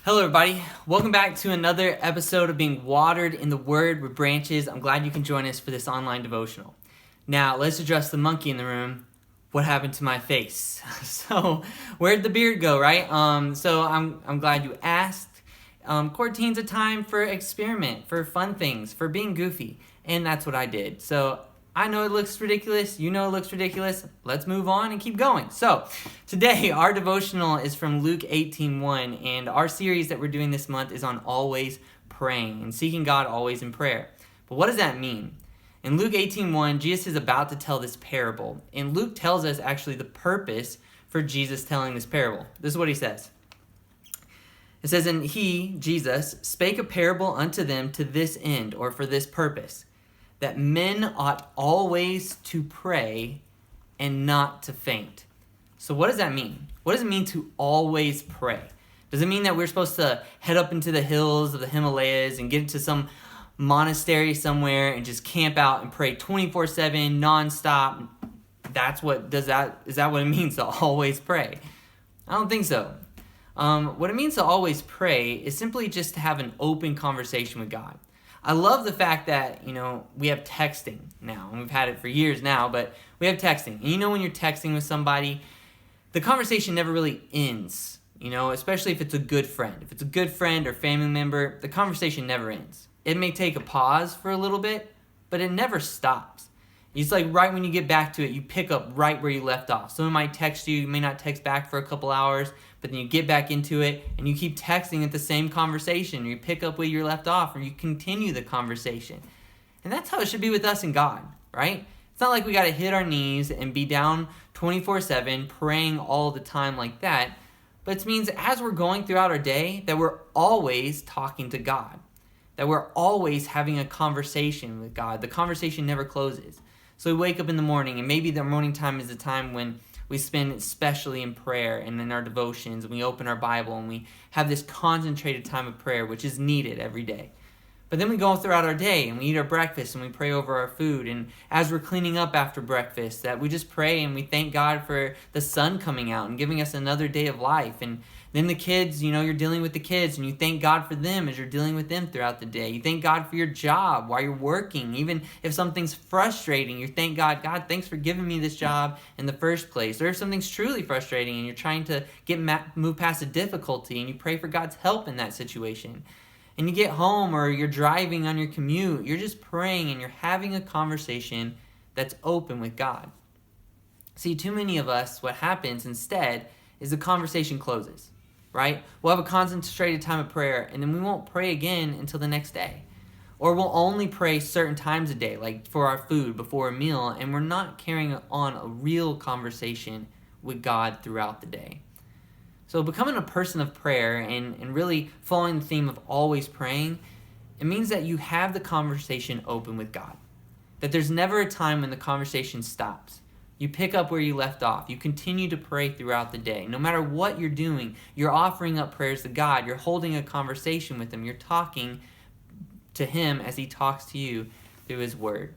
Hello, everybody. Welcome back to another episode of Being Watered in the Word with Branches. I'm glad you can join us for this online devotional. Now, let's address the monkey in the room. What happened to my face? So, where'd the beard go, right? I'm glad you asked. Quarantine's a time for experiment, for fun things, for being goofy, and that's what I did. So, I know it looks ridiculous. You know it looks ridiculous. Let's move on and keep going. So, today our devotional is from Luke 18:1, and our series that we're doing this month is on always praying and seeking God always in prayer. But what does that mean? In Luke 18:1, Jesus is about to tell this parable, and Luke tells us actually the purpose for Jesus telling this parable. This is what he says. It says, "And he, Jesus, spake a parable unto them to this end," or for this purpose, "that men ought always to pray and not to faint." So what does that mean? What does it mean to always pray? Does it mean that we're supposed to head up into the hills of the Himalayas and get into some monastery somewhere and just camp out and pray 24/7 nonstop? Is that what it means to always pray? I don't think so. What it means to always pray is simply just to have an open conversation with God. I love the fact that, we have texting now, and we've had it for years now, but we have texting. And when you're texting with somebody, the conversation never really ends, especially if it's a good friend. If it's a good friend or family member, the conversation never ends. It may take a pause for a little bit, but it never stops. It's like right when you get back to it, you pick up right where you left off. Someone might text you, you may not text back for a couple hours, but then you get back into it and you keep texting at the same conversation. You pick up where you left off or you continue the conversation. And that's how it should be with us and God, right? It's not like we got to hit our knees and be down 24/7 praying all the time like that. But it means as we're going throughout our day that we're always talking to God, that we're always having a conversation with God. The conversation never closes. So we wake up in the morning, and maybe the morning time is the time when we spend especially in prayer and in our devotions, and we open our Bible, and we have this concentrated time of prayer, which is needed every day. But then we go throughout our day, and we eat our breakfast, and we pray over our food, and as we're cleaning up after breakfast, that we just pray, and we thank God for the sun coming out and giving us another day of life. And then the kids, you're dealing with the kids, and you thank God for them as you're dealing with them throughout the day. You thank God for your job while you're working. Even if something's frustrating, you thank God, "God, thanks for giving me this job in the first place." Or if something's truly frustrating and you're trying to move past a difficulty, and you pray for God's help in that situation. And you get home or you're driving on your commute, you're just praying and you're having a conversation that's open with God. See, too many of us, what happens instead is the conversation closes. Right? We'll have a concentrated time of prayer, and then we won't pray again until the next day. Or we'll only pray certain times a day, like for our food, before a meal, and we're not carrying on a real conversation with God throughout the day. So becoming a person of prayer and really following the theme of always praying, it means that you have the conversation open with God. That there's never a time when the conversation stops. You pick up where you left off. You continue to pray throughout the day. No matter what you're doing, you're offering up prayers to God. You're holding a conversation with Him. You're talking to Him as He talks to you through His Word.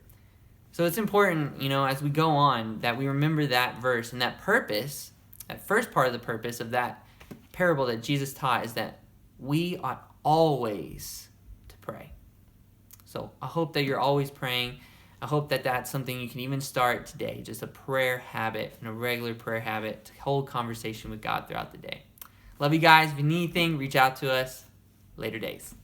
So it's important, as we go on, that we remember that verse and that purpose, that first part of the purpose of that parable that Jesus taught is that we ought always to pray. So I hope that you're always praying. I hope that that's something you can even start today, just a prayer habit and a regular prayer habit to hold conversation with God throughout the day. Love you guys. If you need anything, reach out to us. Later days.